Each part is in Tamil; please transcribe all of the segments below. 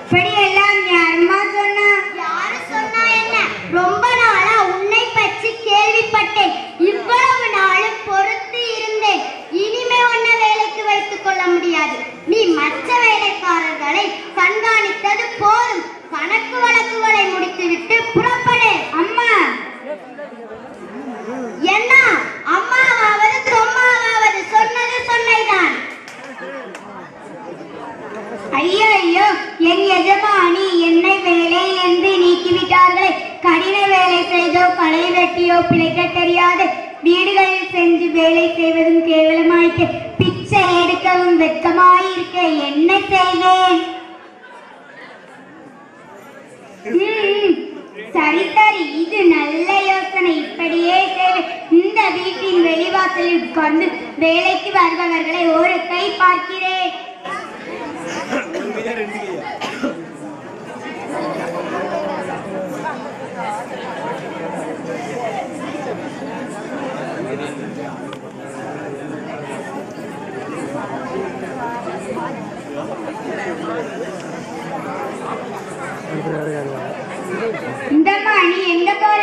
இப்படியெல்லாம் யாருமா சொன்னா? யாரு சொன்னா என்ன? ரொம்ப நாளா உன்னை பற்றி கேள்விப்பட்டேன். இவ்வளவு நாளும் பொறுத்து இருந்தேன். இனிமே உன்னை வேலைக்கு வைத்துக் கொள்ள முடியாது. நீ மற்ற வேலைக்காரர்களை கண்காணித்தது போதும். கணக்கு வழக்குகளை முடித்துவிட்டு புறப்படு. அம்மா என்ன? அம்மாவாவது தொம்மாவாவது சொன்னது சொன்னதுதான். ஐயோ ஐயோ, என் எஜமானி என்னை வேலையிலிருந்து நீக்கிவிட்டார்களே. கடின வேலை செய்தோ களை வெட்டியோ பிழைக்க தெரியாது. வீடுகளில் சென்று வேலை செய்வதும் கேவலமாயிட்டு, பிச்சை எடுக்கவும் வெட்கமாயிருக்க என்ன செய்வேன்? சரி சரி, இது நல்ல யோசனை. இப்படியே செய்வேன். இந்த வீட்டின் வெளிவாசலில் உட்கார்ந்து வேலைக்கு வருபவர்களை ஒரு கை பார்க்கிறேன். இந்தம்மா, நீ எங்க போற?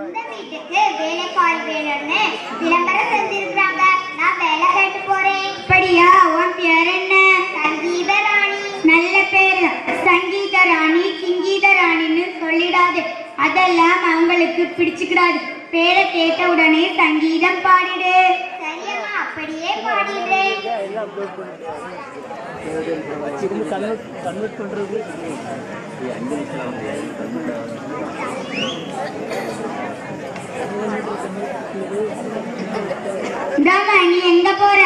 இந்த வீட்டுக்கு வேலைக்காரி வேணும்னு விளம்பரம் செஞ்சிருக்காங்க. நான் வேலை கேட்டு போறேன். அப்படியா? உன் பேர் என்ன? சங்கீத ராணி. நல்ல பேரு. சங்கீத ராணி சிங்கீத ராணின்னு சொல்லிடாது. அதெல்லாம் அவங்களுக்கு பிடிச்சுக்கிடாது. பேரை கேட்ட உடனே சங்கீதம் பாடிடு. சரியம்மா, அப்படியே பாடிடுறேன். நீ எங்க போற?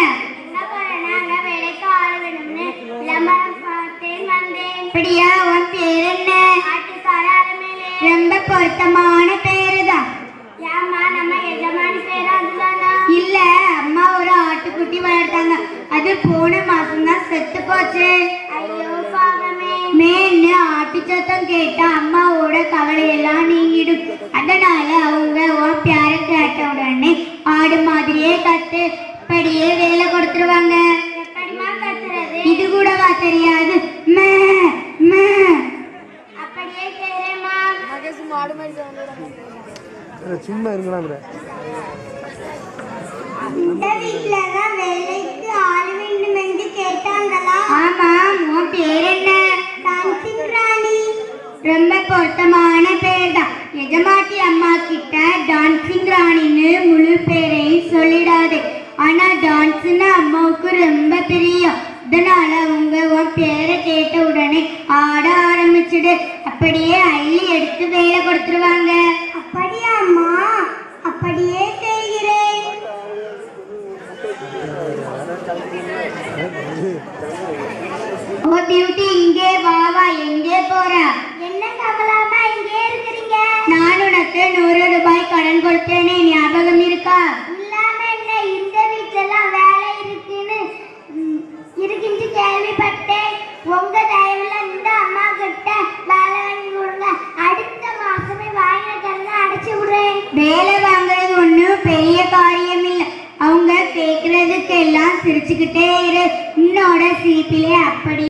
நாங்க வேலைக்கு ஆள் வேணும்னு விளம்பரம் பார்த்தேன் வந்தேன். அப்படியா? உன் பேர் என்ன? ஆட்டுக்கார அலமேலே. ரொம்ப பொருத்தமான பேருதான். ஏம்மா, நம்ம எஜமானி பேரு அதுதானா? இல்ல, அம்மா ஒரு ஆட்டுக்குட்டி வளர்த்தாங்க. அது போன மாசம்தான் செத்து போச்சு. ஐயோ பாவமே. மேன்னு ஆட்டு சத்தம் கேட்டா அம்மாவோட கவலையெல்லாம் நீங்கிடும். அதனால அவங்க உன் பேர கேட்ட உடனே ஆடு மாதிரியே கத்து. அப்படியே வேலை கொடுத்துருவாங்க. எப்படிமா கத்துறது? இது கூடவா தெரியாது? அப்படியே செய்றேம்மா. சும்மா இருங்களா? இந்த வீட்டுலதான் வேலைக்கு ஆள் வேண்டும் என்று கேட்டாங்களா? ஆமா. உன் பேர் என்ன? டான்சிங் ராணி. ரொம்ப பொருத்தமான பேர் தான். எஜமாட்டி அம்மா கிட்ட டான்சிங் ராணின்னு முழு பேரையும் சொல்லிடாது. ஆனா டான்ஸ்னா அம்மாவுக்கு ரொம்ப பிரியம். இதனால அவங்க உன் பேரை கேட்ட உடனே ஆட ஆரம்பிச்சுடு. அப்படியே அள்ளி எடுத்து வேலை கொடுத்துருவாங்க. அப்படியா அம்மா? அப்படியே செய்கிறேன். ஓ பியூட்டி, இங்கே வா வா. எங்கே போற? என்ன கமலாமா இங்கே இருக்கிறீங்க? நான் உனக்கு 100 ரூபாய் கடன் கொடுத்தேனே, ஞாபகம் இருக்கா? இல்லாம என்ன, இந்த வீட்டெல்லாம் வேலை இருக்குன்னு கேள்விப்பட்டேன். உங்க தயவுல இந்த அம்மா கிட்ட வேலை வாங்கி கொடுங்க. அடுத்த மாசமே வாங்கின கடனை அடைச்சு விடுறேன். வேலை வாங்குறது ஒன்றும் பெரிய காரியம் இல்லை. அவங்க கேட்கறதுக்கு எல்லாம் சிரிச்சுக்கிட்டே இரு. உன்னோட சிரிப்பிலே அப்படி